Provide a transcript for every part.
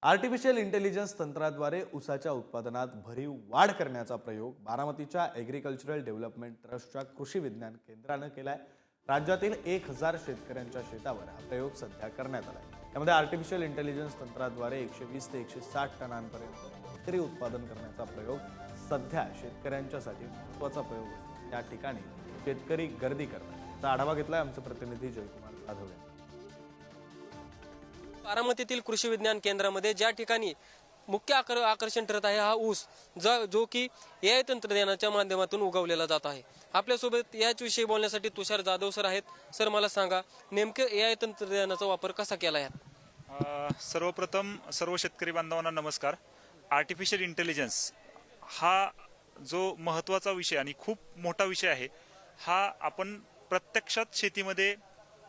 Artificial intelligence तंत्राद्वारे ऊसाच्या उत्पादनात भरीव वाढ करण्याचा प्रयोग बारामतीच्या ॲग्रिकल्चरल डेव्हलपमेंट ट्रस्टच्या कृषी विज्ञान केंद्रानं केलाय। राज्यातील 1000 शेतकऱ्यांच्या शेतावर हा प्रयोग सध्या करण्यात आलाय। यामध्ये आर्टिफिशियल इंटेलिजन्स तंत्राद्वारे 120 ते 160 टनांपर्यंत एकरी उत्पादन करण्याचा प्रयोग सध्या शेतकऱ्यांच्यासाठी महत्त्वाचा प्रयोग असून त्या ठिकाणी शेतकरी गर्दी करतात। याचा आढावा घेतलाय आमचे प्रतिनिधी जयकुमार जाधव यांनी। बारामतीतील कृषी विज्ञान केंद्रामध्ये ज्या ठिकाणी मुख्य आकर्षण ठरत आहे हा ऊस जो की एआय तंत्रज्ञानाच्या माध्यमातून उगवलेला जात आहे। आपल्यासोबत याच विषयी बोलण्यासाठी तुषार जाधव सर आहेत। सर, मला सांगा नेमके एआय तंत्रज्ञानाचा वापर कसा केला आहे? सर्वप्रथम सर्व शेतकरी बांधवांना नमस्कार। आर्टिफिशियल इंटेलिजन्स हा जो महत्त्वाचा विषय आणि खूप मोठा विषय आहे, हा आपण प्रत्यक्षात शेतीमध्ये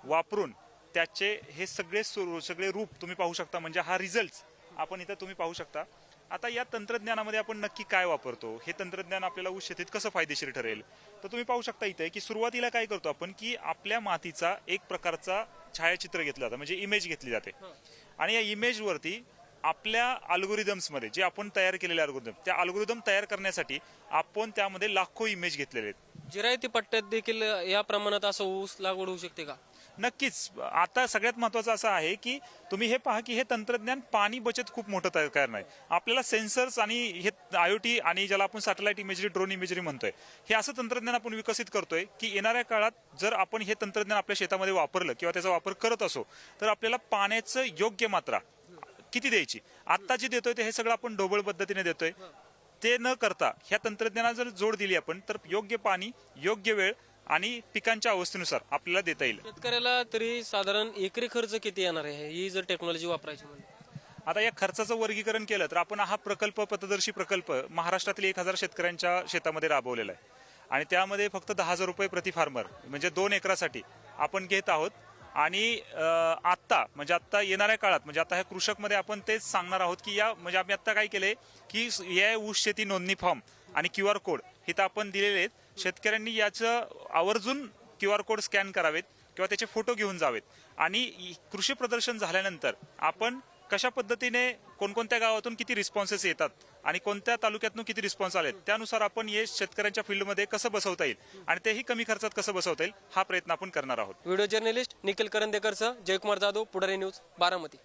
वापरून त्याचे हे सगळे रूप तुम्ही पाहू शकता। म्हणजे हा रिझल्ट आपण इथं तुम्ही पाहू शकता। आता या तंत्रज्ञानामध्ये आपण नक्की काय वापरतो, हे तंत्रज्ञान आपल्याला ऊस शेतीत कसं फायदेशीर ठरेल, तर तुम्ही पाहू शकता इथे की सुरुवातीला काय करतो आपण की आपल्या मातीचा एक प्रकारचा छायाचित्र घेतला जातं, म्हणजे इमेज घेतली जाते आणि या इमेजवरती आपल्या अल्गोरिदम्समध्ये जे आपण तयार केलेले अल्गोरिदम, त्या अल्गोरिदम तयार करण्यासाठी आपण त्यामध्ये लाखो इमेज घेतलेले आहेत। जिरायती पट्ट्यात देखील या प्रमाणात असं ऊस लागवड होऊ शकते का? नक्कीच। आता सगळ्यात महत्त्वाचं असं आहे की तुम्ही हे पहा की हे तंत्रज्ञान पाणी बचत खूप मोठं तयार करणार आहे। आपल्याला सेन्सर्स आणि हे IoT आणि ज्याला आपण सॅटेलाइट इमेजरी, ड्रोन इमेजरी म्हणतोय, हे असं तंत्रज्ञान आपण विकसित करतोय की येणाऱ्या काळात जर आपण हे तंत्रज्ञान आपल्या शेतामध्ये वापरलं किंवा त्याचा वापर करत असो तर आपल्याला पाण्याचं योग्य मात्रा किती द्यायची, आता जे देतोय ते हे सगळं आपण ढोबळ पद्धतीने देतोय। ते न करता ह्या तंत्रज्ञानाला जर जोड दिली आपण तर योग्य पाणी, योग्य वेळ आणि पिकांच्या अवस्थेनुसार आपल्याला देता येईल। शेतकऱ्याला तरी साधारण एकरी खर्च किती येणार आहे ही जर टेक्नॉलॉजी वापरायची म्हणून? आता या खर्चाचं वर्गीकरण केलं तर आपण हा प्रकल्प, पथदर्शी प्रकल्प महाराष्ट्रातील 1000 शेतकऱ्यांच्या शेतामध्ये राबवलेला आहे आणि त्यामध्ये फक्त 10,000 रुपये प्रति फार्मर म्हणजे 2 एकरासाठी आपण घेत आहोत। आणि आता येणाऱ्या काळात म्हणजे आता ह्या कृषकमध्ये आपण तेच सांगणार आहोत की म्हणजे आम्ही आता काय केलंय की या ऊस शेती नोंदणी फॉर्म आणि QR कोड इथं आपण दिलेले आहेत। शेतकऱ्यांनी याचं आवर्जून QR कोड स्कॅन करावेत किंवा त्याचे फोटो घेऊन जावेत आणि कृषी प्रदर्शन झाल्यानंतर आपण कशा पद्धतीने कोणकोणत्या गावातून किती रिस्पॉन्सेस येतात आणि कोणत्या तालुक्यातून किती रिस्पॉन्स आलेत त्यानुसार आपण हे शेतकऱ्यांच्या फील्डमध्ये कसं बसवता येईल आणि तेही कमी खर्चात कसं बसवता येईल हा प्रयत्न आपण करणार आहोत। व्हिडिओ जर्नलिस्ट निखिल करंदेकर सह जयकुमार जाधव, पुढारी न्यूज, बारामती।